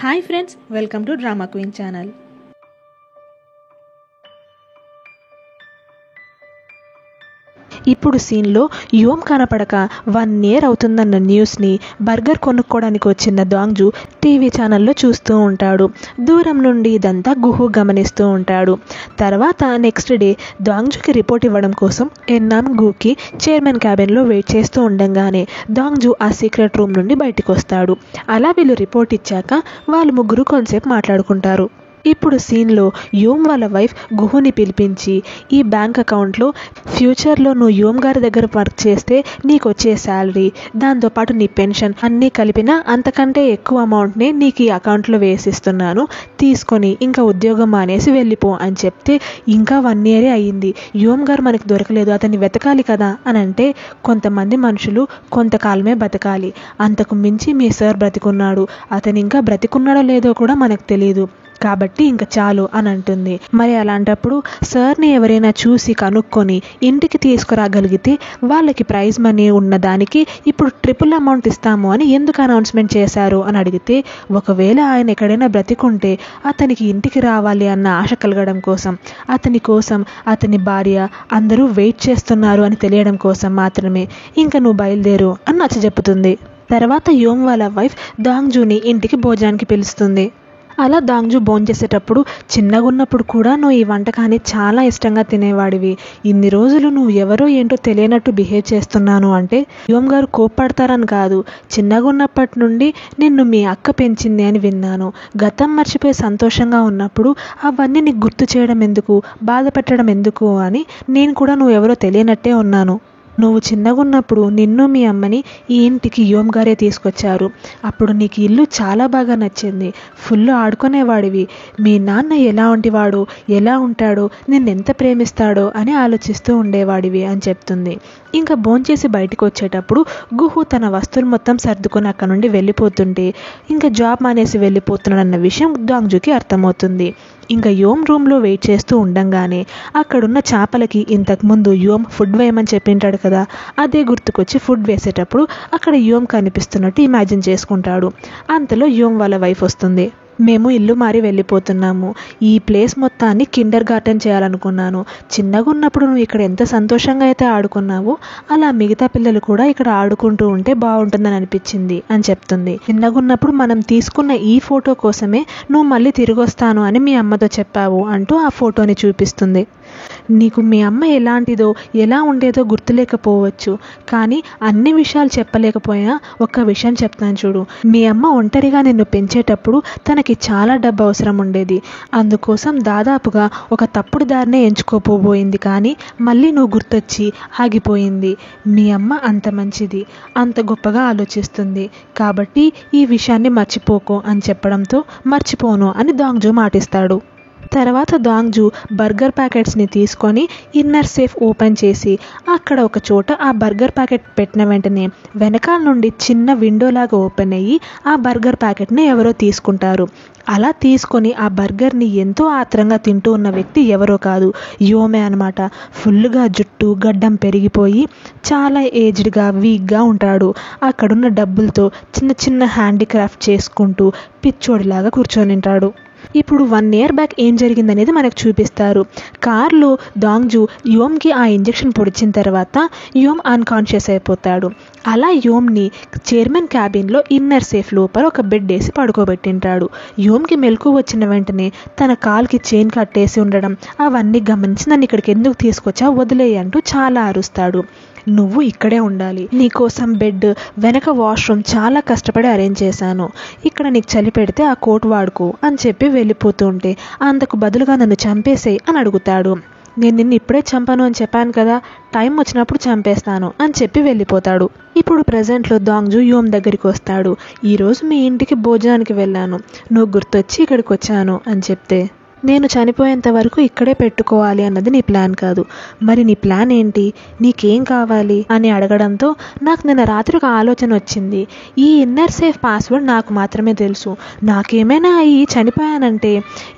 Hi friends, welcome to drama queen channel. ఇప్పుడు సీన్లో యోమ్ కనపడక 1 year అవుతుందన్న న్యూస్ని బర్గర్ కొనుక్కోవడానికి వచ్చిన దాంగ్జు టీవీ ఛానల్లో చూస్తూ ఉంటాడు. దూరం నుండి ఇదంతా గుహు గమనిస్తూ ఉంటాడు. తర్వాత నెక్స్ట్ డే దాంగ్జుకి రిపోర్ట్ ఇవ్వడం కోసం ఎన్నామ్ గుకి చైర్మన్ క్యాబిన్లో వెయిట్ చేస్తూ ఉండగానే దాంగ్జు ఆ సీక్రెట్ రూమ్ నుండి బయటకు వస్తాడు. అలా వీళ్ళు రిపోర్ట్ ఇచ్చాక వాళ్ళు ముగ్గురు కొంతసేపు మాట్లాడుకుంటారు. ఇప్పుడు సీన్లో యోమ్ వాళ్ళ వైఫ్ గుహుని పిలిపించి, ఈ బ్యాంక్ అకౌంట్లో ఫ్యూచర్లో నువ్వు యోమ్ గారి దగ్గర వర్క్ చేస్తే నీకు వచ్చే శాలరీ, దాంతోపాటు నీ పెన్షన్ అన్నీ కలిపినా అంతకంటే ఎక్కువ అమౌంట్ని నీకు ఈ అకౌంట్లో వేసిస్తున్నాను, తీసుకొని ఇంకా ఉద్యోగం మానేసి వెళ్ళిపో అని చెప్తే, ఇంకా 1 year అయ్యింది, యోమ్ గారు మనకి దొరకలేదు, అతన్ని వెతకాలి కదా అని అంటే, కొంతమంది మనుషులు కొంతకాలమే బతకాలి, అంతకు మించి మీ సార్ బ్రతికున్నాడు, అతను ఇంకా బ్రతికున్నాడో లేదో కూడా మనకు తెలియదు, కాబట్టి ఇంకా చాలు అని అంటుంది. మరి అలాంటప్పుడు సార్ని ఎవరైనా చూసి కనుక్కొని ఇంటికి తీసుకురాగలిగితే వాళ్ళకి ప్రైజ్ మనీ ఉన్నదానికి ఇప్పుడు ట్రిపుల్ అమౌంట్ ఇస్తాము అని ఎందుకు అనౌన్స్మెంట్ చేశారు అని అడిగితే, ఒకవేళ ఆయన ఎక్కడైనా బ్రతికుంటే అతనికి ఇంటికి రావాలి అన్న ఆశ కలగడం కోసం, అతని భార్య అందరూ వెయిట్ చేస్తున్నారు అని తెలియడం కోసం మాత్రమే ఇంకా నువ్వు బయలుదేరు అని నచ్చజెప్పుతుంది. తర్వాత యోమ్ వాళ్ళ వైఫ్ దాంగ్జుని ఇంటికి భోజనానికి పిలుస్తుంది. అలా దాంగ్జు భోంచేసేటప్పుడు, చిన్నగా ఉన్నప్పుడు కూడా నువ్వు ఈ వంటకాన్ని చాలా ఇష్టంగా తినేవాడివి, ఇన్ని రోజులు నువ్వు ఎవరో ఏంటో తెలియనట్టు బిహేవ్ చేస్తున్నాను అంటే యోమ్ గారు కోప్పడతారని కాదు, చిన్నగా ఉన్నప్పటి నుండి నిన్ను మీ అక్క పెంచింది అని విన్నాను, గతం మర్చిపోయి సంతోషంగా ఉన్నప్పుడు అవన్నీ నీకు గుర్తు చేయడం ఎందుకు, బాధ పెట్టడం ఎందుకు అని నేను కూడా నువ్వు ఎవరో తెలియనట్టే ఉన్నాను. నువ్వు చిన్నగా ఉన్నప్పుడు నిన్ను మీ అమ్మని ఈ ఇంటికి యోమ్ గారే తీసుకొచ్చారు, అప్పుడు నీకు ఇల్లు చాలా బాగా నచ్చింది, ఫుల్ ఆడుకునేవాడివి, మీ నాన్న ఎలా ఉంటాడో నిన్నెంత ప్రేమిస్తాడో అని ఆలోచిస్తూ ఉండేవాడివి అని చెప్తుంది. ఇంకా భోంచేసి బయటకు వచ్చేటప్పుడు గుహు తన వస్తువులు మొత్తం సర్దుకొని అక్కడ నుండి వెళ్ళిపోతుంటే, ఇంకా జాబ్ మానేసి వెళ్ళిపోతున్నాడన్న విషయం దాంగ్జుకి అర్థమవుతుంది. ఇంకా యోమ్ రూమ్లో వెయిట్ చేస్తూ ఉండంగానే అక్కడున్న చేపలకి ఇంతకుముందు యోమ్ ఫుడ్ వేయమని చెప్పింటాడు కదా, అదే గుర్తుకొచ్చి ఫుడ్ వేసేటప్పుడు అక్కడ యోమ్ కనిపిస్తున్నట్టు ఇమాజిన్ చేసుకుంటాడు. అంతలో యోమ్ వాళ్ళ వైఫ్ వస్తుంది. మేము ఇల్లు మారి వెళ్ళిపోతున్నాము, ఈ ప్లేస్ మొత్తాన్ని కిండర్ గార్డెన్ చేయాలనుకున్నాను, చిన్నగా ఉన్నప్పుడు నువ్వు ఇక్కడ ఎంత సంతోషంగా అయితే ఆడుకున్నావో అలా మిగతా పిల్లలు కూడా ఇక్కడ ఆడుకుంటూ ఉంటే బాగుంటుందని అనిపించింది అని చెప్తుంది. చిన్నగా ఉన్నప్పుడు మనం తీసుకున్న ఈ ఫోటో కోసమే నువ్వు మళ్ళీ తిరిగి వస్తాను అని మీ అమ్మతో చెప్పావు అంటూ ఆ ఫోటోని చూపిస్తుంది. నీకు మీ అమ్మ ఎలాంటిదో ఎలా ఉండేదో గుర్తులేకపోవచ్చు, కానీ అన్ని విషయాలు చెప్పలేకపోయినా ఒక్క విషయం చెప్తాను చూడు, మీ అమ్మ ఒంటరిగా నిన్ను పెంచేటప్పుడు తనకి చాలా డబ్బు అవసరం ఉండేది, అందుకోసం దాదాపుగా ఒక తప్పుడు దారినే ఎంచుకోపోబోయింది, కానీ మళ్ళీ నువ్వు గుర్తొచ్చి ఆగిపోయింది. మీ అమ్మ అంత మంచిది, అంత గొప్పగా ఆలోచిస్తుంది, కాబట్టి ఈ విషయాన్ని మర్చిపోకు అని చెప్పడంతో మర్చిపోను అని దాంగ్జు మాటిస్తాడు. తర్వాత దాంగ్జు బర్గర్ ప్యాకెట్స్ని తీసుకొని ఇన్నర్ సేఫ్ ఓపెన్ చేసి అక్కడ ఒక చోట ఆ బర్గర్ ప్యాకెట్ పెట్టిన వెంటనే వెనకాల నుండి చిన్న విండోలాగా ఓపెన్ అయ్యి ఆ బర్గర్ ప్యాకెట్ని ఎవరో తీసుకుంటారు. అలా తీసుకొని ఆ బర్గర్ని ఎంతో ఆత్రంగా తింటూ ఉన్న వ్యక్తి ఎవరో కాదు, యోమే అనమాట. ఫుల్గా జుట్టు గడ్డం పెరిగిపోయి చాలా ఏజ్డ్గా వీక్గా ఉంటాడు. అక్కడున్న డబ్బులతో చిన్న చిన్న హ్యాండీక్రాఫ్ట్ చేసుకుంటూ పిచ్చోడిలాగా కూర్చొని ఉంటాడు. ఇప్పుడు 1 year బ్యాక్ ఏం జరిగిందనేది మనకు చూపిస్తారు. కార్లో దాంగ్జు యోమ్కి ఆ ఇంజెక్షన్ పొడిచిన తర్వాత యోమ్ అన్కాన్షియస్ అయిపోతాడు. అలా యోమ్ని చైర్మన్ క్యాబిన్లో ఇన్నర్ సేఫ్ లోపల ఒక బెడ్ వేసి పడుకోబెట్టింటాడు. యోమ్కి మెలకు వచ్చిన వెంటనే తన కాల్కి చైన్ కట్టేసి ఉండడం అవన్నీ గమనించి, నన్ను ఇక్కడికి ఎందుకు తీసుకొచ్చా, వదిలేయి అంటూ చాలా అరుస్తాడు. నువ్వు ఇక్కడే ఉండాలి, నీకోసం బెడ్, వెనక వాష్రూమ్ చాలా కష్టపడి అరేంజ్ చేశాను, ఇక్కడ నీకు చలి పెడితే ఆ కోట్ వాడుకో అని చెప్పి వెళ్ళిపోతూ ఉంటే, అంతకు బదులుగా నన్ను చంపేసేయి అని అడుగుతాడు. నేను నిన్ను ఇప్పుడే చంపను అని చెప్పాను కదా, టైం వచ్చినప్పుడు చంపేస్తాను అని చెప్పి వెళ్ళిపోతాడు. ఇప్పుడు ప్రజెంట్లో దాంగ్జు యోమ్ దగ్గరికి వస్తాడు. ఈరోజు మీ ఇంటికి భోజనానికి వెళ్ళాను, నువ్వు గుర్తొచ్చి ఇక్కడికి వచ్చాను అని చెప్తే, నేను చనిపోయేంత వరకు ఇక్కడే పెట్టుకోవాలి అన్నది నీ ప్లాన్ కాదు, మరి నీ ప్లాన్ ఏంటి, నీకేం కావాలి అని అడగడంతో నాకు నిన్న రాత్రి ఒక ఆలోచన వచ్చింది, ఈ ఇన్నర్ సేఫ్ పాస్వర్డ్ నాకు మాత్రమే తెలుసు, నాకేమైనా అయ్యి చనిపోయానంటే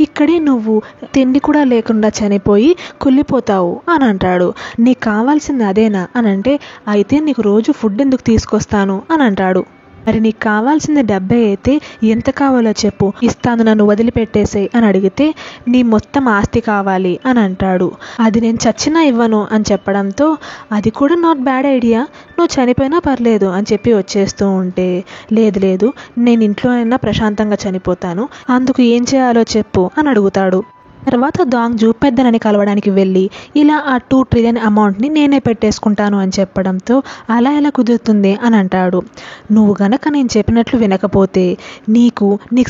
ఇక్కడే నువ్వు తిండి కూడా లేకుండా చనిపోయి కుళ్ళిపోతావు అని అంటాడు. నీకు కావాల్సింది అదేనా అని అంటే, అయితే నీకు రోజు ఫుడ్ ఎందుకు తీసుకొస్తాను అని అంటాడు. మరి నీకు కావాల్సింది డబ్బే అయితే ఎంత కావాలో చెప్పు, ఇస్తాను, నన్ను వదిలిపెట్టేసే అని అడిగితే నీ మొత్తం ఆస్తి కావాలి అని అంటాడు. అది నేను చచ్చినా ఇవ్వను అని చెప్పడంతో అది కూడా నాట్ బ్యాడ్ ఐడియా, నువ్వు చనిపోయినా పర్లేదు అని చెప్పి వచ్చేస్తూ ఉంటే లేదు నేను ఇంట్లో అయినా ప్రశాంతంగా చనిపోతాను, అందుకు ఏం చేయాలో చెప్పు అని అడుగుతాడు. తర్వాత దాంగ్జు పెద్దనని కలవడానికి వెళ్ళి ఇలా ఆ 2 ట్రిలియన్ అమౌంట్ని నేనే పెట్టేసుకుంటాను అని చెప్పడంతో అలా ఎలా కుదురుతుంది అని అంటాడు. నువ్వు గనక నేను చెప్పినట్లు వినకపోతే నీకు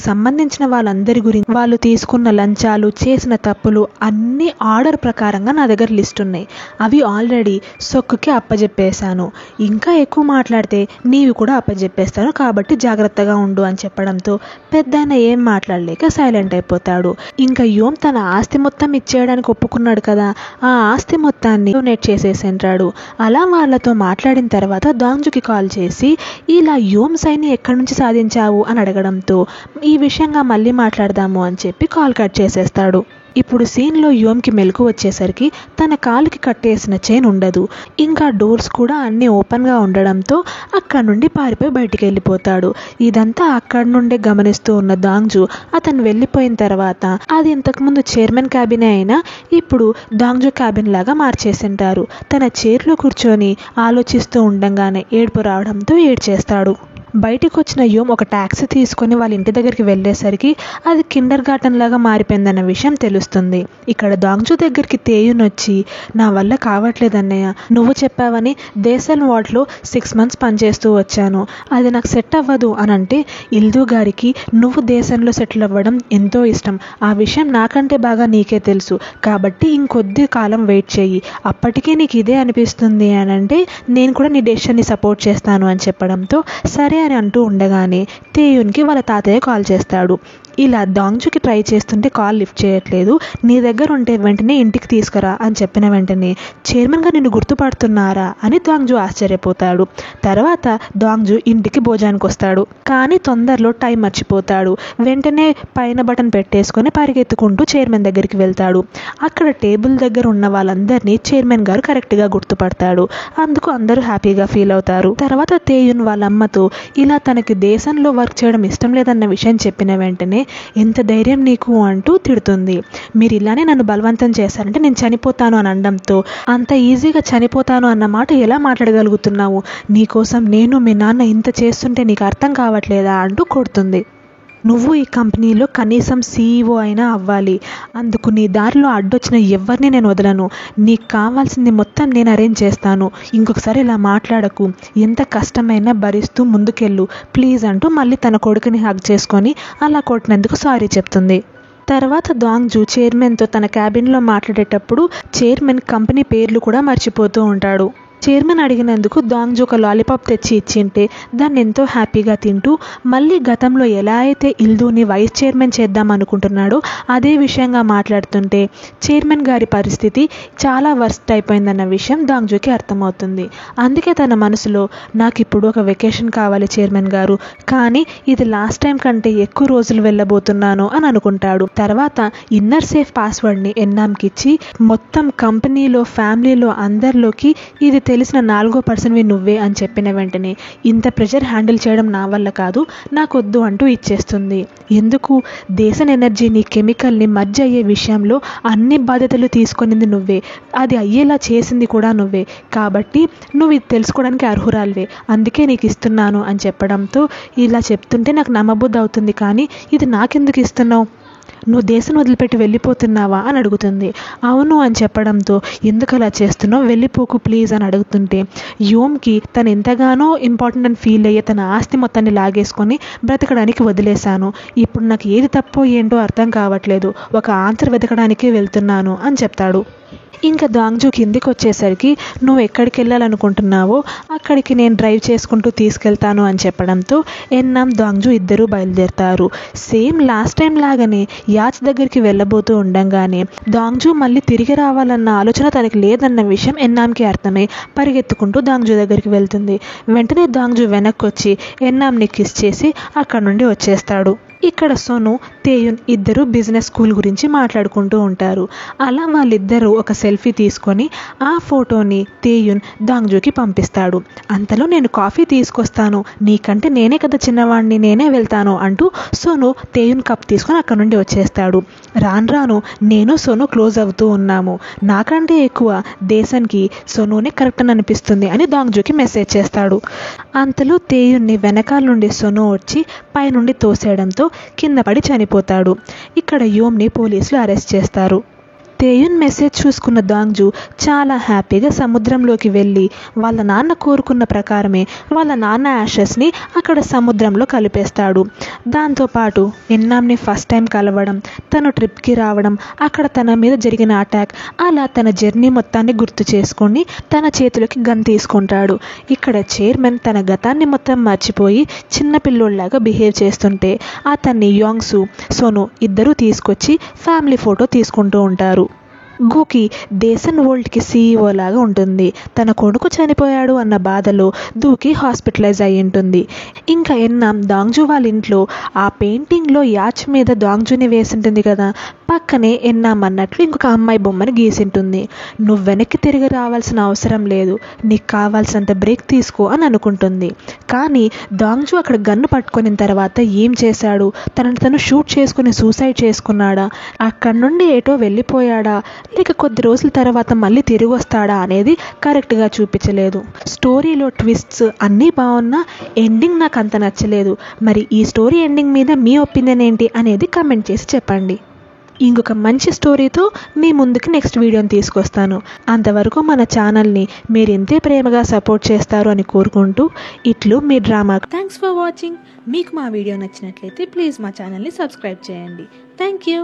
సంబంధించిన వాళ్ళందరి గురించి, వాళ్ళు తీసుకున్న లంచాలు, చేసిన తప్పులు అన్నీ ఆర్డర్ ప్రకారంగా నా దగ్గర లిస్ట్ ఉన్నాయి, అవి ఆల్రెడీ సొక్కుకి అప్పజెప్పేశాను, ఇంకా ఎక్కువ మాట్లాడితే నీవి కూడా అప్పజెప్పేస్తాను, కాబట్టి జాగ్రత్తగా ఉండు అని చెప్పడంతో పెద్దాయన ఏం మాట్లాడలేక సైలెంట్ అయిపోతాడు. ఇంకా యోమ్ తన ఆస్తి మొత్తం ఇచ్చేయడానికి ఒప్పుకున్నాడు కదా, ఆ ఆస్తి మొత్తాన్ని డొనేట్ చేసేసింటాడు. అలా వాళ్ళతో మాట్లాడిన తర్వాత దాంగ్జుకి కాల్ చేసి ఇలా యోమ్ సైని ఎక్కడి నుంచి సాధించావు అని అడగడంతో ఈ విషయంగా మళ్ళీ మాట్లాడదాము అని చెప్పి కాల్ కట్ చేసేస్తాడు. ఇప్పుడు సీన్లో యోమ్కి మెలకు వచ్చేసరికి తన కాలుకి కట్టేసిన చైన్ ఉండదు, ఇంకా డోర్స్ కూడా అన్నీ ఓపెన్గా ఉండడంతో అక్కడ నుండి పారిపోయి బయటికి వెళ్ళిపోతాడు. ఇదంతా అక్కడ నుండే గమనిస్తూ ఉన్న దాంగ్జు అతను వెళ్ళిపోయిన తర్వాత అది ఇంతకుముందు చైర్మన్ క్యాబినే అయినా ఇప్పుడు దాంగ్జు క్యాబిన్ లాగా మార్చేసింటారు. తన చైర్లో కూర్చొని ఆలోచిస్తూ ఉండంగానే ఏడుపు రావడంతో ఏడ్చేస్తాడు. బయటికి వచ్చిన యోమ్ ఒక ట్యాక్సీ తీసుకొని వాళ్ళ ఇంటి దగ్గరికి వెళ్ళేసరికి అది కిండర్ గార్టెన్ లాగా మారిపోయిందన్న విషయం తెలుస్తుంది. ఇక్కడ దాంగ్జు దగ్గరికి తేయున్ వచ్చి నా వల్ల కావట్లేదన్నయ్య, నువ్వు చెప్పావని దేశల్ వార్డ్లో 6 months పనిచేస్తూ వచ్చాను, అది నాకు సెట్ అవ్వదు అని అంటే ఇల్దు గారికి నువ్వు దేశంలో సెటిల్ అవ్వడం ఎంతో ఇష్టం, ఆ విషయం నాకంటే బాగా నీకే తెలుసు, కాబట్టి ఇంకొద్ది కాలం వెయిట్ చేయి, అప్పటికే నీకు ఇదే అనిపిస్తుంది అని అంటే నేను కూడా నీ డెసిషన్ని సపోర్ట్ చేస్తాను అని చెప్పడంతో సరే అని అంటూ ఉండగానే తేయున్కి వాళ్ళ తాతయ్య కాల్ చేస్తాడు. ఇలా దాంగ్జుకి ట్రై చేస్తుంటే కాల్ లిఫ్ట్ చేయట్లేదు, నీ దగ్గర ఉంటే వెంటనే ఇంటికి తీసుకురా అని చెప్పిన వెంటనే చైర్మన్గా నిన్ను గుర్తుపడుతున్నారా అని దాంగ్జు ఆశ్చర్యపోతాడు. తర్వాత దాంగ్జు ఇంటికి భోజనానికి వస్తాడు, కానీ తొందరలో టైం మర్చిపోతాడు. వెంటనే పైన బటన్ పెట్టేసుకొని పరిగెత్తుకుంటూ చైర్మన్ దగ్గరికి వెళ్తాడు. అక్కడ టేబుల్ దగ్గర ఉన్న వాళ్ళందరినీ చైర్మన్ గారు కరెక్ట్గా గుర్తుపడతాడు. అందుకు అందరూ హ్యాపీగా ఫీల్ అవుతారు. తర్వాత తేయున్ వాళ్ళ అమ్మతో ఇలా తనకి దేశంలో వర్క్ చేయడం ఇష్టం లేదన్న విషయం చెప్పిన వెంటనే ఎంత ధైర్యం నీకు అంటూ తిడుతుంది. మీరు ఇలానే నన్ను బలవంతం చేశారంటే నేను చనిపోతాను అని అనడంతో అంత ఈజీగా చనిపోతాను అన్న మాట ఎలా మాట్లాడగలుగుతున్నావు, నీకోసం నేను మీ నాన్న ఇంత చేస్తుంటే నీకు అర్థం కావట్లేదా అంటూ కొడుతుంది. నువ్వు ఈ కంపెనీలో కనీసం CEO అయినా అవ్వాలి, అందుకు నీ దారిలో అడ్డొచ్చిన ఎవరిని నేను వదలను, నీకు కావాల్సింది మొత్తం నేను అరేంజ్ చేస్తాను, ఇంకొకసారి ఇలా మాట్లాడకు, ఎంత కష్టమైనా భరిస్తూ ముందుకెళ్ళు ప్లీజ్ అంటూ మళ్ళీ తన కొడుకుని హగ్ చేసుకొని అలా కొట్టినందుకు సారీ చెప్తుంది. తర్వాత దాంగ్జు చైర్మన్తో తన క్యాబిన్లో మాట్లాడేటప్పుడు చైర్మన్ కంపెనీ పేర్లు కూడా మర్చిపోతూ ఉంటాడు. చైర్మన్ అడిగినందుకు దాంగ్జు ఒక లాలీపాప్ తెచ్చి ఇచ్చింటే దాన్ని ఎంతో హ్యాపీగా తింటూ మళ్ళీ గతంలో ఎలా అయితే ఇల్దూని వైస్ చైర్మన్ చేద్దాం అనుకుంటున్నాడో అదే విషయంగా మాట్లాడుతుంటే చైర్మన్ గారి పరిస్థితి చాలా వర్స్ట్ అయిపోయిందన్న విషయం దాంగ్జుకి అర్థమవుతుంది. అందుకే తన మనసులో నాకు ఇప్పుడు ఒక వెకేషన్ కావాలి చైర్మన్ గారు, కానీ ఇది లాస్ట్ టైం కంటే ఎక్కువ రోజులు వెళ్ళబోతున్నాను అని అనుకుంటాడు. తర్వాత ఇన్నర్ సేఫ్ పాస్వర్డ్ని ఎన్నాంకి ఇచ్చి మొత్తం కంపెనీలో ఫ్యామిలీలో అందరిలోకి ఇది తెలిసిన 4వ పర్సన్వి నువ్వే అని చెప్పిన వెంటనే ఇంత ప్రెషర్ హ్యాండిల్ చేయడం నా వల్ల కాదు, నాకొద్దు అంటూ ఇచ్చేస్తుంది. ఎందుకు, దేశం ఎనర్జీని కెమికల్ని మర్జ్ అయ్యే విషయంలో అన్ని బాధ్యతలు తీసుకునింది నువ్వే, అది అయ్యేలా చేసింది కూడా నువ్వే, కాబట్టి నువ్వు ఇది తెలుసుకోవడానికి అర్హురాలివే, అందుకే నీకు ఇస్తున్నాను అని చెప్పడంతో ఇలా చెప్తుంటే నాకు నమ్మబుద్ధి అవుతుంది, కానీ ఇది నాకెందుకు ఇస్తున్నావు, నువ్వు దేశం వదిలిపెట్టి వెళ్ళిపోతున్నావా అని అడుగుతుంది. అవును అని చెప్పడంతో ఎందుకు అలా చేస్తున్నావు, వెళ్ళిపోకు ప్లీజ్ అని అడుగుతుంటే యోమ్కి తను ఎంతగానో ఇంపార్టెంట్ అని ఫీల్ అయ్యే తన ఆస్తి మొత్తాన్ని లాగేసుకొని బ్రతకడానికి వదిలేశాను, ఇప్పుడు నాకు ఏది తప్పో ఏంటో అర్థం కావట్లేదు, ఒక ఆన్సర్ వెతకడానికే వెళ్తున్నాను అని చెప్తాడు. ఇంకా దాంగ్జు కిందికి వచ్చేసరికి నువ్వు ఎక్కడికి వెళ్ళాలనుకుంటున్నావో అక్కడికి నేను డ్రైవ్ చేసుకుంటూ తీసుకెళ్తాను అని చెప్పడంతో ఎన్నాం దాంగ్జు ఇద్దరూ బయలుదేరుతారు. సేమ్ లాస్ట్ టైం లాగానే యాచ్ దగ్గరికి వెళ్ళబోతూ ఉండంగానే దాంగ్జు మళ్ళీ తిరిగి రావాలన్న ఆలోచన తనకి లేదన్న విషయం ఎన్నాంకి అర్థమై పరిగెత్తుకుంటూ దాంగ్జు దగ్గరికి వెళ్తుంది. వెంటనే దాంగ్జు వెనక్కి వచ్చి ఎన్నాంని కిస్ చేసి అక్కడ నుండి వచ్చేస్తాడు. ఇక్కడ సోను తేయున్ ఇద్దరు బిజినెస్ స్కూల్ గురించి మాట్లాడుకుంటూ ఉంటారు. అలా వాళ్ళిద్దరూ ఒక సెల్ఫీ తీసుకొని ఆ ఫోటోని తేయున్ దాంగ్జూకి పంపిస్తాడు. అంతలో నేను కాఫీ తీసుకొస్తాను, నీకంటే నేనే కదా చిన్నవాడిని, నేనే వెళ్తాను అంటూ సోను తేయున్ కప్ తీసుకొని అక్కడ నుండి వచ్చేస్తాడు. రాను నేను సోను క్లోజ్ అవుతూ ఉన్నాము, నాకంటే ఎక్కువ దేశానికి సోనునే కరెక్ట్ అని అనిపిస్తుంది అని దాంగ్జూకి మెసేజ్ చేస్తాడు. అంతలో తేయున్ని వెనకాల నుండి సోను వచ్చి పైనుండి తోసేయడంతో కింద పడి చనిపోతాడు. ఇక్కడ యోమ్ని పోలీసులు అరెస్ట్ చేస్తారు. తేయున్ మెసేజ్ చూసుకున్న దాంగ్జూ చాలా హ్యాపీగా సముద్రంలోకి వెళ్ళి వాళ్ళ నాన్న కోరుకున్న ప్రకారమే వాళ్ళ నాన్న యాషెస్ని అక్కడ సముద్రంలో కలిపేస్తాడు. దాంతోపాటు ఎన్నామ్ని ఫస్ట్ టైం కలవడం, తను ట్రిప్కి రావడం, అక్కడ తన మీద జరిగిన అటాక్, అలా తన జర్నీ మొత్తాన్ని గుర్తు చేసుకొని తన చేతిలోకి గన్ తీసుకుంటాడు. ఇక్కడ చైర్మన్ తన గతాన్ని మొత్తం మర్చిపోయి చిన్నపిల్లోళ్ళలాగా బిహేవ్ చేస్తుంటే అతన్ని యాంగ్సు, సోను ఇద్దరూ తీసుకొచ్చి ఫ్యామిలీ ఫోటో తీసుకుంటూ ఉంటారు. గూకి దేశన్ వరల్డ్కి CEO లాగా ఉంటుంది. తన కొడుకు చనిపోయాడు అన్న బాధలో దూకి హాస్పిటలైజ్ అయి ఉంటుంది. ఇంకా ఎన్నాం దాంగ్జూ వాళ్ళ ఇంట్లో ఆ పెయింటింగ్లో యాచ్ మీద దాంగ్జూని వేసింటుంది కదా, పక్కనే ఎన్నాం అన్నట్లు ఇంకొక అమ్మాయి బొమ్మని గీసింటుంది. నువ్వు వెనక్కి తిరిగి రావాల్సిన అవసరం లేదు, నీకు కావాల్సినంత బ్రేక్ తీసుకో అని అనుకుంటుంది. కానీ దాంగ్జూ అక్కడ గన్ను పట్టుకున్న తర్వాత ఏం చేశాడు, తను షూట్ చేసుకుని సూసైడ్ చేసుకున్నాడా, అక్కడి నుండి ఏటో వెళ్ళిపోయాడా, లేక కొద్ది రోజుల తర్వాత మళ్ళీ తిరిగి వస్తాడా అనేది కరెక్ట్గా చూపించలేదు. స్టోరీలో ట్విస్ట్స్ అన్నీ బాగున్నా ఎండింగ్ నాకు అంత నచ్చలేదు. మరి ఈ స్టోరీ ఎండింగ్ మీద మీ ఒపీనియన్ ఏంటి అనేది కమెంట్ చేసి చెప్పండి. ఇంకొక మంచి స్టోరీతో మీ ముందుకి నెక్స్ట్ వీడియోని తీసుకొస్తాను. అంతవరకు మన ఛానల్ని మీరు ఇంతే ప్రేమగా సపోర్ట్ చేస్తారు అని కోరుకుంటూ ఇట్లు మీ డ్రామా. Thanks for watching. మీకు మా వీడియో నచ్చినట్లయితే ప్లీజ్ మా ఛానల్ని సబ్స్క్రైబ్ చేయండి. Thank you.